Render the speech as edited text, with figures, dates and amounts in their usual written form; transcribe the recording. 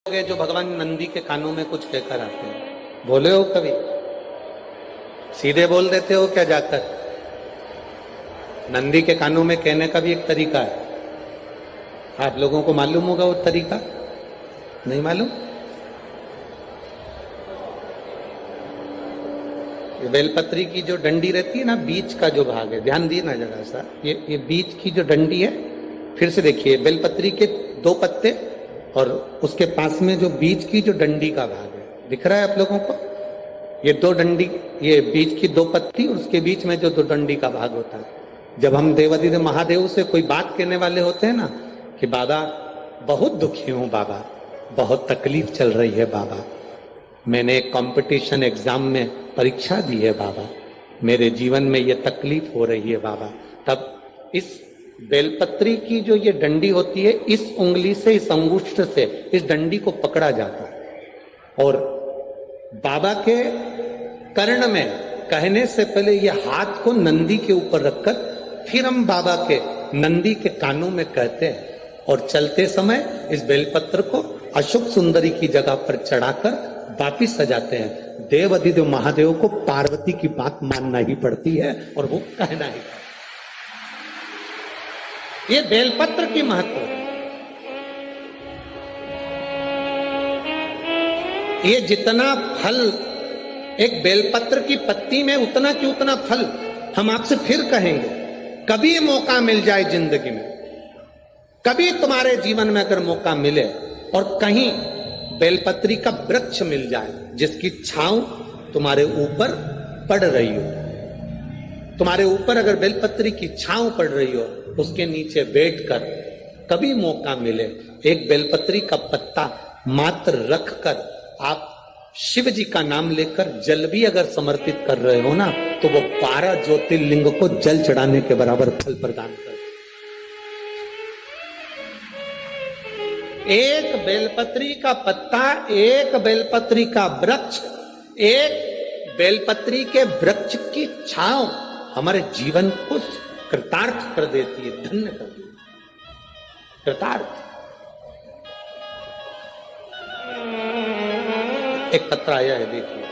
जो भगवान नंदी के कानों में कुछ कहकर आते हैं, बोले हो कभी? सीधे बोल देते हो क्या जाकर? नंदी के कानों में कहने का भी एक तरीका है। आप लोगों को मालूम होगा वो तरीका? नहीं मालूम? ये बेलपत्री की जो डंडी रहती है ना, बीच का जो भाग है, ध्यान दिए ना जरा सा, ये बीच की जो डंडी है, फिर से देखिए, बेलपत्री के दो पत्ते और उसके पास में जो बीच की जो डंडी का भाग है, दिख रहा है आप लोगों को? ये दो डंडी, ये बीच की दो पत्ती और उसके बीच में जो दो डंडी का भाग होता है। जब हम देवाधिदेव महादेव से कोई बात कहने वाले होते हैं ना कि बाबा बहुत दुखी हूं, बाबा बहुत तकलीफ चल रही है, बाबा मैंने एक कंपटीशन एग्जाम में परीक्षा दी है, बाबा मेरे जीवन में ये तकलीफ हो रही है, बाबा, तब इस बेलपत्री की जो ये डंडी होती है, इस उंगली से, इस अंगुष्ठ से इस डंडी को पकड़ा जाता है और बाबा के कर्ण में कहने से पहले ये हाथ को नंदी के ऊपर रखकर फिर हम बाबा के नंदी के कानों में कहते हैं और चलते समय इस बेलपत्र को अशोक सुंदरी की जगह पर चढ़ाकर वापिस सजाते हैं। देव अधिदेव महादेव को पार्वती की बात मानना ही पड़ती है और वो कहना ही पड़ता है। ये बेलपत्र की महत्व है। ये जितना फल एक बेलपत्र की पत्ती में, उतना की उतना फल। हम आपसे फिर कहेंगे, कभी मौका मिल जाए जिंदगी में, कभी तुम्हारे जीवन में अगर मौका मिले और कहीं बेलपत्री का वृक्ष मिल जाए जिसकी छांव तुम्हारे ऊपर पड़ रही हो, तुम्हारे ऊपर अगर बेलपत्री की छांव पड़ रही हो, उसके नीचे बैठकर कभी मौका मिले, एक बेलपत्री का पत्ता मात्र रखकर आप शिव जी का नाम लेकर जल भी अगर समर्पित कर रहे हो ना, तो वो 12 ज्योतिर्लिंग को जल चढ़ाने के बराबर फल प्रदान कर। एक बेलपत्री का पत्ता, एक बेलपत्री का वृक्ष, एक बेलपत्री के वृक्ष की छांव हमारे जीवन को कृतार्थ कर देती है, धन्य कर देती है, कृतार्थ। एक पत्र आया है, देखिए।